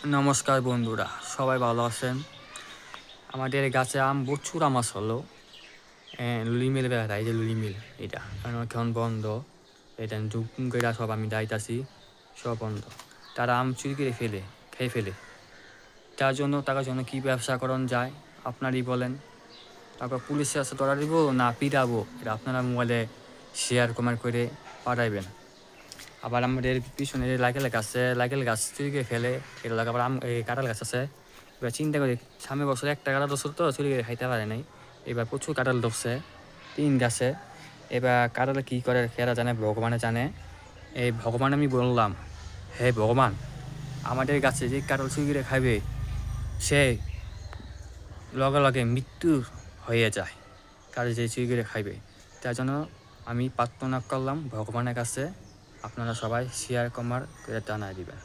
নমস্কার বন্ধুরা, সবাই ভালো আছেন? আমাদের গাছে আম প্রচুর আম আসলো। লুলি মিল বেড়া এই যে লুলি মিল এটা কারণ এখন বন্ধ। এটা জুম করে সব আমি যাইতাছি, সব বন্ধ। তারা আম চুরি করে খেয়ে ফেলে। টাকার জন্য কি ব্যবসা করণ যায় আপনারই বলেন। তারপর পুলিশের কাছে ধরা দিব না পিটাবো, এটা আপনারা মোবাইলে শেয়ার কমেন্ট করে পাঠাইবেন। আবার আমাদের পিছনে লাইকেল গাছ চুরি করে ফেলে, এটা আবার কাঁঠাল গাছ আছে। এবার চিন্তা করি, সামনের বছর একটা কাঁঠাল ধরছিল তো চুরি করে খাইতে পারে নাই, এবার প্রচুর কাঁঠাল ধরছে 3 গাছে। এবার কাঁঠালে কী করে খেরা জানে, ভগবানে জানে। এই ভগবান আমি বললাম, হে ভগবান, আমাদের গাছে যে কাঁঠাল চুরি করে খাইবে সে লগে লগে মৃত্যু হয়ে যায়, কারো যে চুরি করে খাইবে। তার জন্য আমি প্রার্থনা করলাম ভগবানের কাছে, আপনারা সবাই শেয়ার কমার করে জানাই দিবেন।